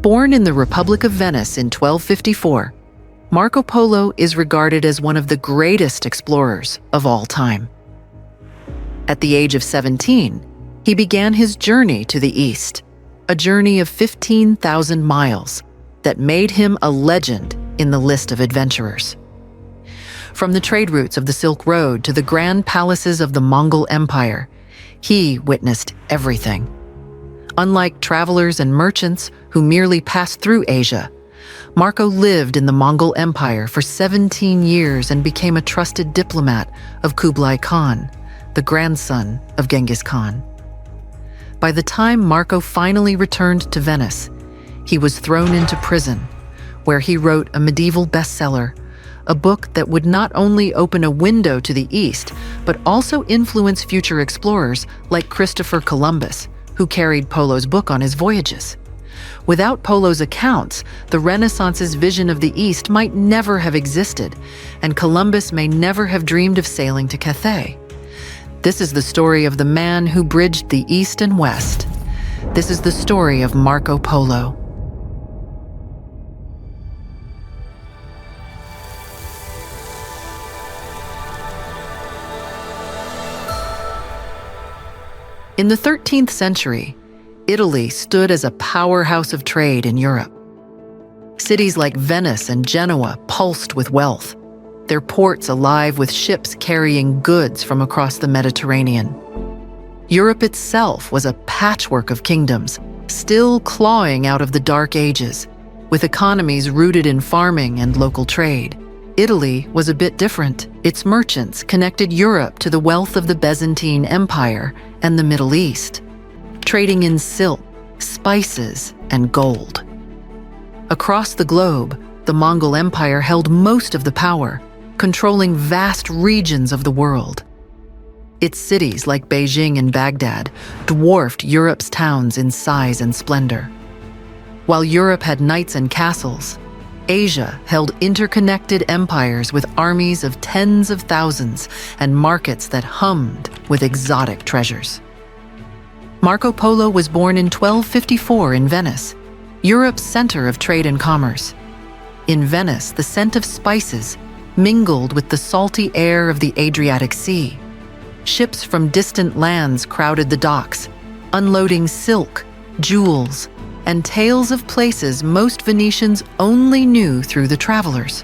Born in the Republic of Venice in 1254, Marco Polo is regarded as one of the greatest explorers of all time. At the age of 17, he began his journey to the east, a journey of 15,000 miles that made him a legend in the list of adventurers. From the trade routes of the Silk Road to the grand palaces of the Mongol Empire, he witnessed everything. Unlike travelers and merchants who merely passed through Asia, Marco lived in the Mongol Empire for 17 years and became a trusted diplomat of Kublai Khan, the grandson of Genghis Khan. By the time Marco finally returned to Venice, he was thrown into prison, where he wrote a medieval bestseller, a book that would not only open a window to the East, but also influence future explorers like Christopher Columbus, who carried Polo's book on his voyages. Without Polo's accounts, the Renaissance's vision of the East might never have existed, and Columbus may never have dreamed of sailing to Cathay. This is the story of the man who bridged the East and West. This is the story of Marco Polo. In the 13th century, Italy stood as a powerhouse of trade in Europe. Cities like Venice and Genoa pulsed with wealth, their ports alive with ships carrying goods from across the Mediterranean. Europe itself was a patchwork of kingdoms, still clawing out of the Dark Ages, with economies rooted in farming and local trade. Italy was a bit different. Its merchants connected Europe to the wealth of the Byzantine Empire and the Middle East, trading in silk, spices, and gold. Across the globe, the Mongol Empire held most of the power, controlling vast regions of the world. Its cities, like Beijing and Baghdad, dwarfed Europe's towns in size and splendor. While Europe had knights and castles, Asia held interconnected empires with armies of tens of thousands and markets that hummed with exotic treasures. Marco Polo was born in 1254 in Venice, Europe's center of trade and commerce. In Venice, the scent of spices mingled with the salty air of the Adriatic Sea. Ships from distant lands crowded the docks, unloading silk, jewels, and tales of places most Venetians only knew through the travelers.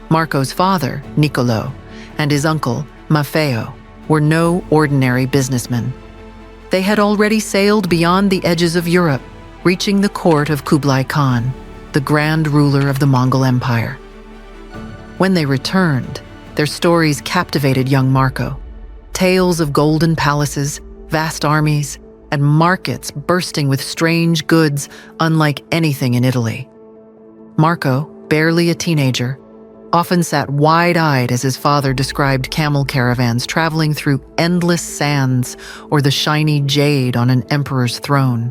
Marco's father, Niccolo, and his uncle, Maffeo, were no ordinary businessmen. They had already sailed beyond the edges of Europe, reaching the court of Kublai Khan, the grand ruler of the Mongol Empire. When they returned, their stories captivated young Marco. Tales of golden palaces, vast armies, and markets bursting with strange goods unlike anything in Italy. Marco, barely a teenager, often sat wide-eyed as his father described camel caravans traveling through endless sands or the shiny jade on an emperor's throne.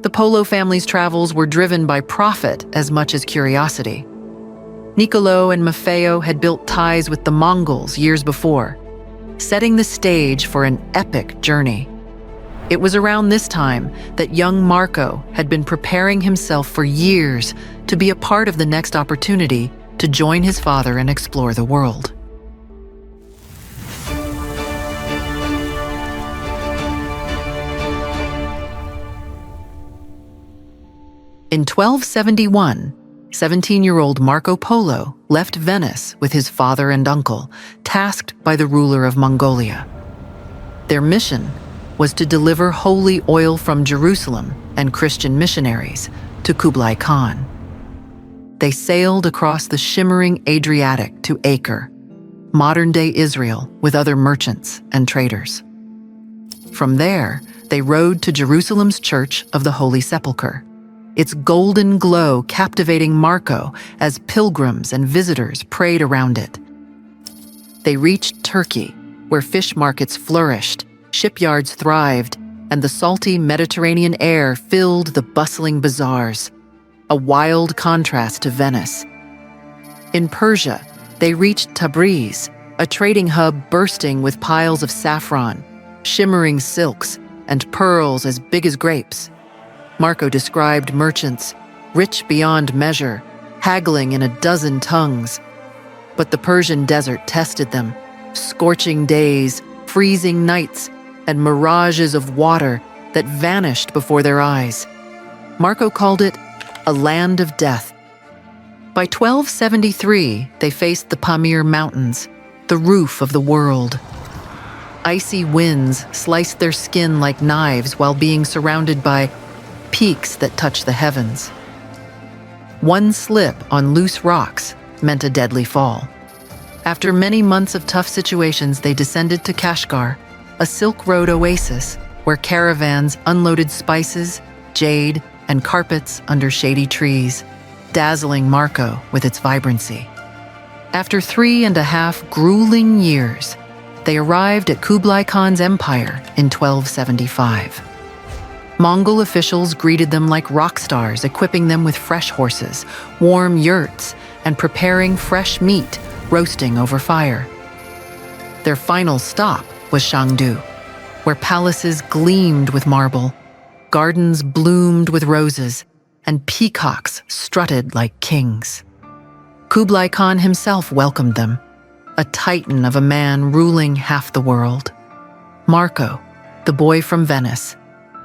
The Polo family's travels were driven by profit as much as curiosity. Niccolo and Maffeo had built ties with the Mongols years before, setting the stage for an epic journey. It was around this time that young Marco had been preparing himself for years to be a part of the next opportunity to join his father and explore the world. In 1271, 17-year-old Marco Polo left Venice with his father and uncle, tasked by the ruler of Mongolia. Their mission was to deliver holy oil from Jerusalem and Christian missionaries to Kublai Khan. They sailed across the shimmering Adriatic to Acre, modern-day Israel, with other merchants and traders. From there, they rode to Jerusalem's Church of the Holy Sepulchre, its golden glow captivating Marco as pilgrims and visitors prayed around it. They reached Turkey, where fish markets flourished, shipyards thrived, and the salty Mediterranean air filled the bustling bazaars, a wild contrast to Venice. In Persia, they reached Tabriz, a trading hub bursting with piles of saffron, shimmering silks, and pearls as big as grapes. Marco described merchants, rich beyond measure, haggling in a dozen tongues. But the Persian desert tested them, scorching days, freezing nights, and mirages of water that vanished before their eyes. Marco called it a land of death. By 1273, they faced the Pamir Mountains, the roof of the world. Icy winds sliced their skin like knives while being surrounded by peaks that touched the heavens. One slip on loose rocks meant a deadly fall. After many months of tough situations, they descended to Kashgar, a Silk Road oasis where caravans unloaded spices, jade, and carpets under shady trees, dazzling Marco with its vibrancy. After 3.5 grueling years, they arrived at Kublai Khan's empire in 1275. Mongol officials greeted them like rock stars, equipping them with fresh horses, warm yurts, and preparing fresh meat roasting over fire. Their final stop was Chengdu, where palaces gleamed with marble, gardens bloomed with roses, and peacocks strutted like kings. Kublai Khan himself welcomed them, a titan of a man ruling half the world. Marco, the boy from Venice,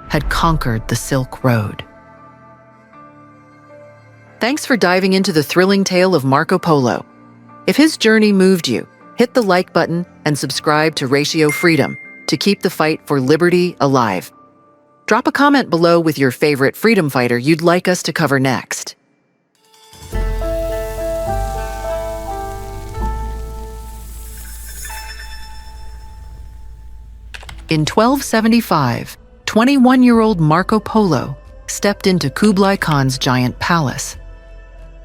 had conquered the Silk Road. Thanks for diving into the thrilling tale of Marco Polo. If his journey moved you, hit the like button and subscribe to Ratio Freedom to keep the fight for liberty alive. Drop a comment below with your favorite freedom fighter you'd like us to cover next. In 1275, 21-year-old Marco Polo stepped into Kublai Khan's giant palace.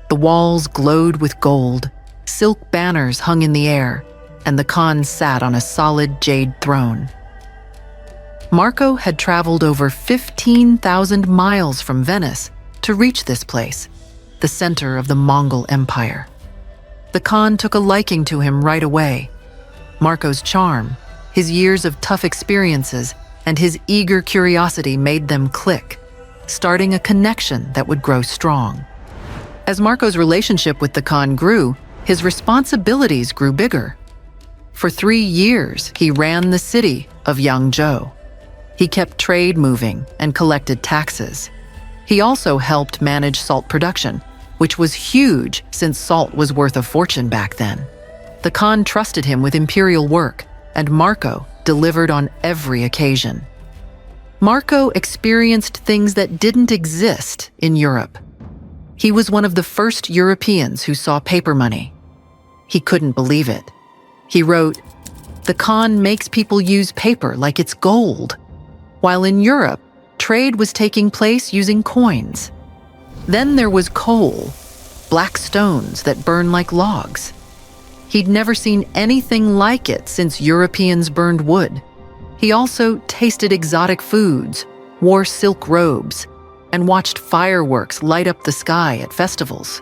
The walls glowed with gold, silk banners hung in the air, and the Khan sat on a solid jade throne. Marco had traveled over 15,000 miles from Venice to reach this place, the center of the Mongol Empire. The Khan took a liking to him right away. Marco's charm, his years of tough experiences, and his eager curiosity made them click, starting a connection that would grow strong. As Marco's relationship with the Khan grew, his responsibilities grew bigger. For 3 years, he ran the city of Yangzhou. He kept trade moving and collected taxes. He also helped manage salt production, which was huge since salt was worth a fortune back then. The Khan trusted him with imperial work, and Marco delivered on every occasion. Marco experienced things that didn't exist in Europe. He was one of the first Europeans who saw paper money. He couldn't believe it. He wrote, "The Khan makes people use paper like it's gold," while in Europe, trade was taking place using coins. Then there was coal, black stones that burn like logs. He'd never seen anything like it since Europeans burned wood. He also tasted exotic foods, wore silk robes, and watched fireworks light up the sky at festivals.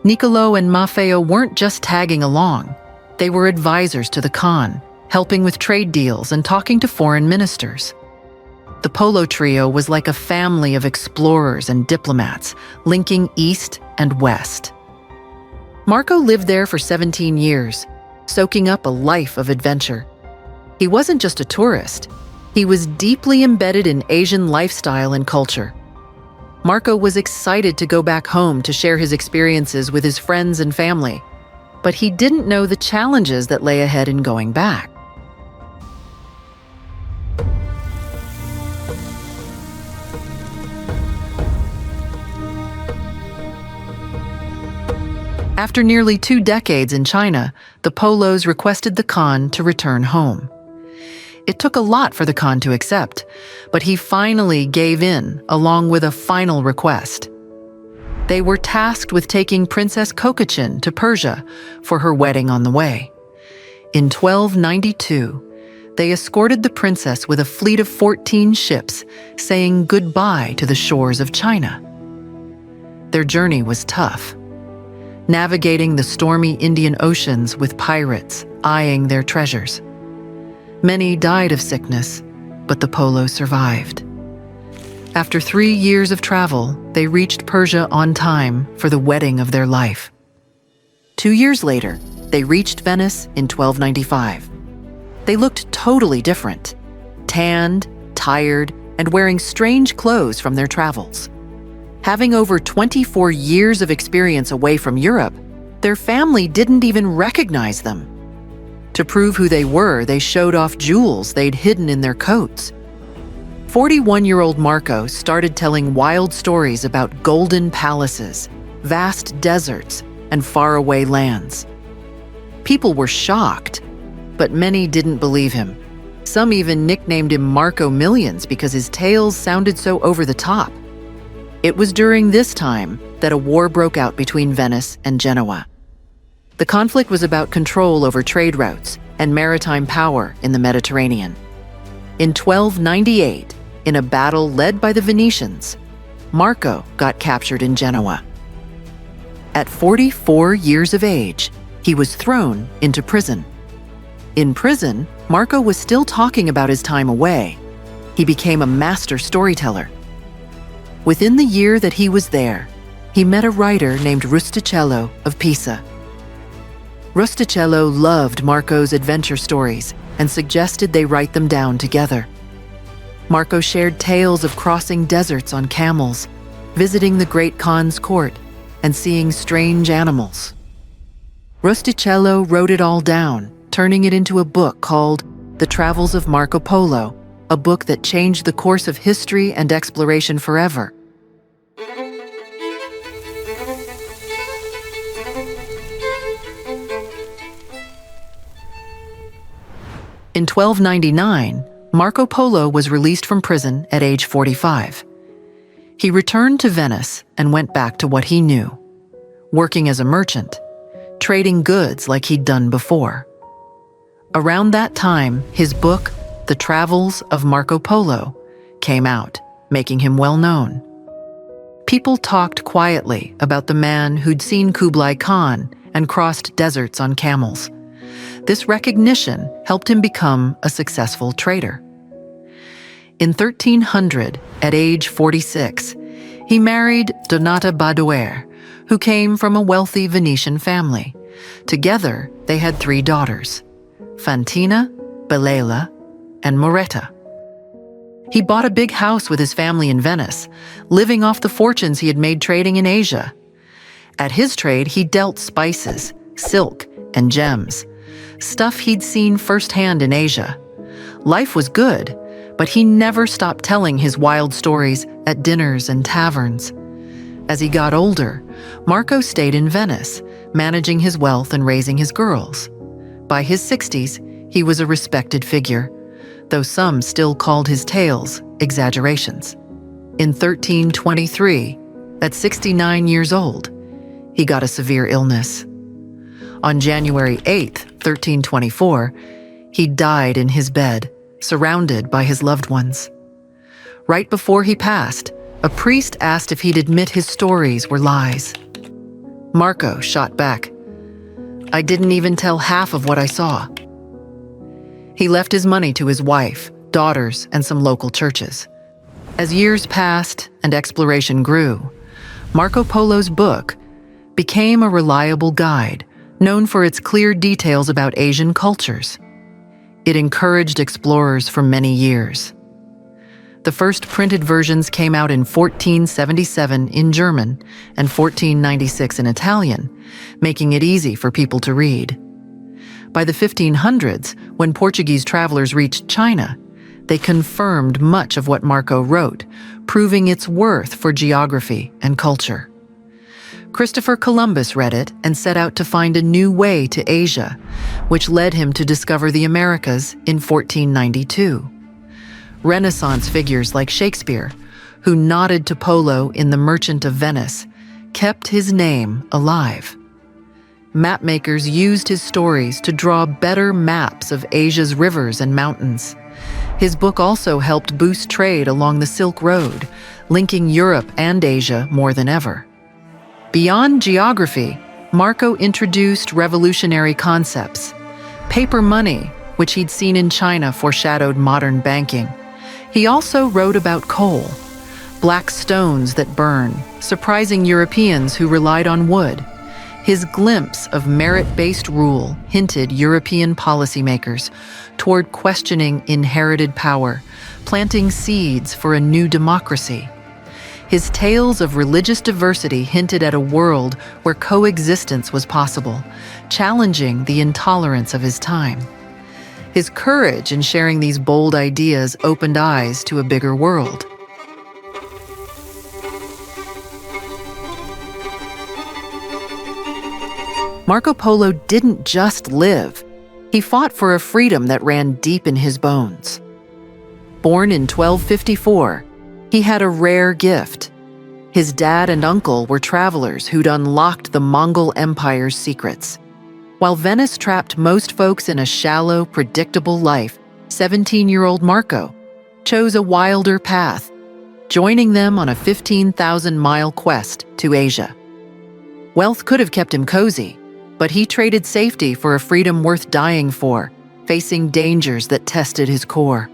Niccolo and Maffeo weren't just tagging along. They were advisors to the Khan, helping with trade deals and talking to foreign ministers. The Polo trio was like a family of explorers and diplomats, linking east and west. Marco lived there for 17 years, soaking up a life of adventure. He wasn't just a tourist. He was deeply embedded in Asian lifestyle and culture. Marco was excited to go back home to share his experiences with his friends and family, but he didn't know the challenges that lay ahead in going back. After nearly 2 decades in China, the Polos requested the Khan to return home. It took a lot for the Khan to accept, but he finally gave in, along with a final request. They were tasked with taking Princess Kokachin to Persia for her wedding on the way. In 1292, they escorted the princess with a fleet of 14 ships, saying goodbye to the shores of China. Their journey was tough, navigating the stormy Indian Oceans with pirates eyeing their treasures. Many died of sickness, but the Polo survived. After 3 years of travel, they reached Persia on time for the wedding of their life. 2 years later, they reached Venice in 1295. They looked totally different, tanned, tired, and wearing strange clothes from their travels. Having over 24 years of experience away from Europe, their family didn't even recognize them. To prove who they were, they showed off jewels they'd hidden in their coats. 41-year-old Marco started telling wild stories about golden palaces, vast deserts, and faraway lands. People were shocked, but many didn't believe him. Some even nicknamed him Marco Millions because his tales sounded so over the top. It was during this time that a war broke out between Venice and Genoa. The conflict was about control over trade routes and maritime power in the Mediterranean. In 1298, in a battle led by the Venetians, Marco got captured in Genoa. At 44 years of age, he was thrown into prison. In prison, Marco was still talking about his time away. He became a master storyteller. Within the year that he was there, he met a writer named Rustichello of Pisa. Rustichello loved Marco's adventure stories and suggested they write them down together. Marco shared tales of crossing deserts on camels, visiting the great Khan's court, and seeing strange animals. Rustichello wrote it all down, turning it into a book called The Travels of Marco Polo, a book that changed the course of history and exploration forever. In 1299, Marco Polo was released from prison at age 45. He returned to Venice and went back to what he knew, working as a merchant, trading goods like he'd done before. Around that time, his book, The Travels of Marco Polo, came out, making him well known. People talked quietly about the man who'd seen Kublai Khan and crossed deserts on camels. This recognition helped him become a successful trader. In 1300, at age 46, he married Donata Badoer, who came from a wealthy Venetian family. Together, they had 3 daughters, Fantina, Belela, and Moretta. He bought a big house with his family in Venice, living off the fortunes he had made trading in Asia. At his trade, he dealt spices, silk, and gems, stuff he'd seen firsthand in Asia. Life was good, but he never stopped telling his wild stories at dinners and taverns. As he got older, Marco stayed in Venice, managing his wealth and raising his girls. By his 60s, he was a respected figure, though some still called his tales exaggerations. In 1323, at 69 years old, he got a severe illness. On January 8, 1324, he died in his bed, surrounded by his loved ones. Right before he passed, a priest asked if he'd admit his stories were lies. Marco shot back, "I didn't even tell half of what I saw." He left his money to his wife, daughters, and some local churches. As years passed and exploration grew, Marco Polo's book became a reliable guide, known for its clear details about Asian cultures. It encouraged explorers for many years. The first printed versions came out in 1477 in German and 1496 in Italian, making it easy for people to read. By the 1500s, when Portuguese travelers reached China, they confirmed much of what Marco wrote, proving its worth for geography and culture. Christopher Columbus read it and set out to find a new way to Asia, which led him to discover the Americas in 1492. Renaissance figures like Shakespeare, who nodded to Polo in The Merchant of Venice, kept his name alive. Mapmakers used his stories to draw better maps of Asia's rivers and mountains. His book also helped boost trade along the Silk Road, linking Europe and Asia more than ever. Beyond geography, Marco introduced revolutionary concepts. Paper money, which he'd seen in China, foreshadowed modern banking. He also wrote about coal, black stones that burn, surprising Europeans who relied on wood. His glimpse of merit-based rule hinted European policymakers toward questioning inherited power, planting seeds for a new democracy. His tales of religious diversity hinted at a world where coexistence was possible, challenging the intolerance of his time. His courage in sharing these bold ideas opened eyes to a bigger world. Marco Polo didn't just live. He fought for a freedom that ran deep in his bones. Born in 1254, he had a rare gift. His dad and uncle were travelers who'd unlocked the Mongol Empire's secrets. While Venice trapped most folks in a shallow, predictable life, 17-year-old Marco chose a wilder path, joining them on a 15,000-mile quest to Asia. Wealth could have kept him cozy, but he traded safety for a freedom worth dying for, facing dangers that tested his core.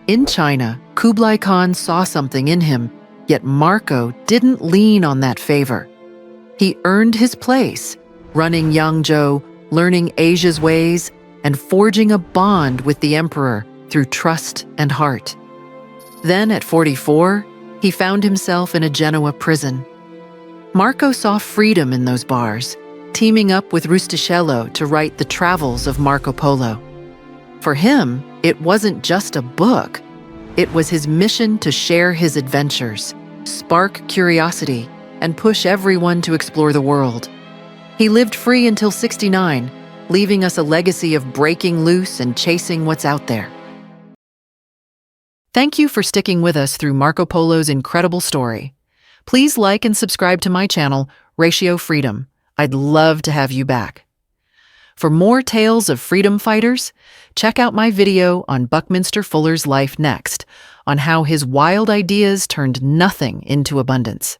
In China, Kublai Khan saw something in him, yet Marco didn't lean on that favor. He earned his place, running Yangzhou, learning Asia's ways, and forging a bond with the emperor through trust and heart. Then, at 44, he found himself in a Genoa prison. Marco saw freedom in those bars, teaming up with Rustichello to write the travels of Marco Polo. For him, it wasn't just a book. It was his mission to share his adventures, spark curiosity, and push everyone to explore the world. He lived free until 69, leaving us a legacy of breaking loose and chasing what's out there. Thank you for sticking with us through Marco Polo's incredible story. Please like and subscribe to my channel, Ratio Freedom. I'd love to have you back. For more tales of freedom fighters, check out my video on Buckminster Fuller's life next, on how his wild ideas turned nothing into abundance.